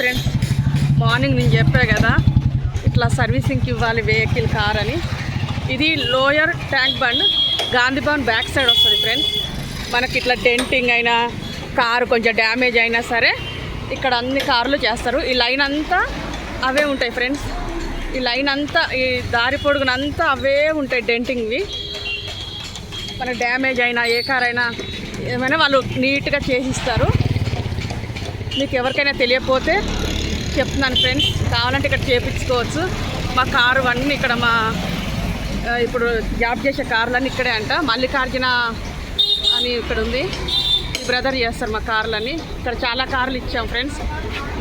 Friends, morning నేను చెప్పా కదా ఇట్లా సర్వీసింగ్కి ఇవ్వాలి వెహికల్ కార్ అని. ఇది lower tank bund Gandhi Bhavan back side వస్తుంది ఫ్రెండ్స్. మనకి ఇట్లా డెంటింగ్ అయినా కారు కొంచెం డ్యామేజ్ అయినా సరే ఇక్కడ అన్ని కార్లు చేస్తారు. ఈ లైన్ అంతా అవే ఉంటాయి ఫ్రెండ్స్. ఈ లైన్ అంతా ఈ దారి పొడుగునంతా అవే ఉంటాయి డెంటింగ్వి. మనకు డ్యామేజ్ అయినా ఏ కార్ అయినా ఏమైనా వాళ్ళు నీట్గా చేసిస్తారు. మీకు ఎవరికైనా తెలియకపోతే చెప్తున్నాను ఫ్రెండ్స్, కావాలంటే ఇక్కడ చేయించుకోవచ్చు. మా కారు అన్నీ ఇక్కడ ఇప్పుడు జాబ్ చేసే కార్లన్నీ ఇక్కడే అంట. మల్లికార్జున అని ఇక్కడ ఉంది, ఈ బ్రదర్ చేస్తారు మా కార్లన్నీ. ఇక్కడ చాలా కార్లు ఇచ్చాం ఫ్రెండ్స్.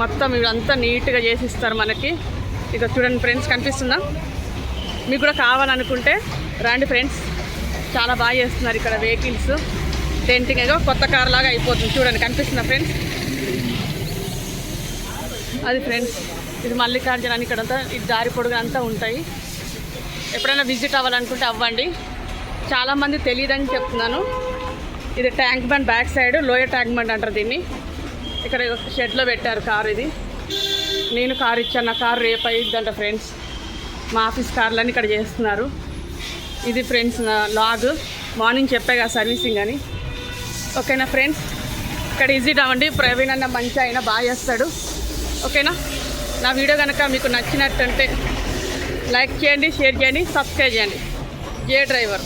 మొత్తం ఇదంతా నీట్గా చేసిస్తారు మనకి. ఇక చూడండి ఫ్రెండ్స్, కనిపిస్తుందా? మీకు కూడా కావాలనుకుంటే రండి ఫ్రెండ్స్, చాలా బాగా చేస్తున్నారు ఇక్కడ వెహికల్స్. డెంటింగ్ ఏదో కొత్త కార్ లాగా అయిపోతుంది. చూడండి, కనిపిస్తుందా ఫ్రెండ్స్? అది ఫ్రెండ్స్, ఇది మల్లికార్జున అని ఇక్కడంతా ఈ దారి పొడుగు అంతా ఉంటాయి. ఎప్పుడైనా విజిట్ అవ్వాలనుకుంటే అవ్వండి. చాలామంది తెలియదని చెప్తున్నాను. ఇది tank bund back side, lower tank bund అంటారు దీన్ని. ఇక్కడ షెడ్లో పెట్టారు కారు. ఇది నేను కారు ఇచ్చాను, నా కారు రేపు అయ్యిద్దంట ఫ్రెండ్స్. మా ఆఫీస్ కార్లన్నీ ఇక్కడ చేస్తున్నారు. ఇది ఫ్రెండ్స్ నా లాగ్. మార్నింగ్ చెప్పా కదా సర్వీసింగ్ అని. ఓకేనా ఫ్రెండ్స్, ఇక్కడ విజిట్ అవ్వండి. ప్రవీణ్ అన్న మంచి అయినా బాగా చేస్తాడు. ఓకేనా? నా వీడియో కనుక మీకు నచ్చినట్టంటే లైక్ చేయండి, షేర్ చేయండి, సబ్స్క్రైబ్ చేయండి. జే డ్రైవర్.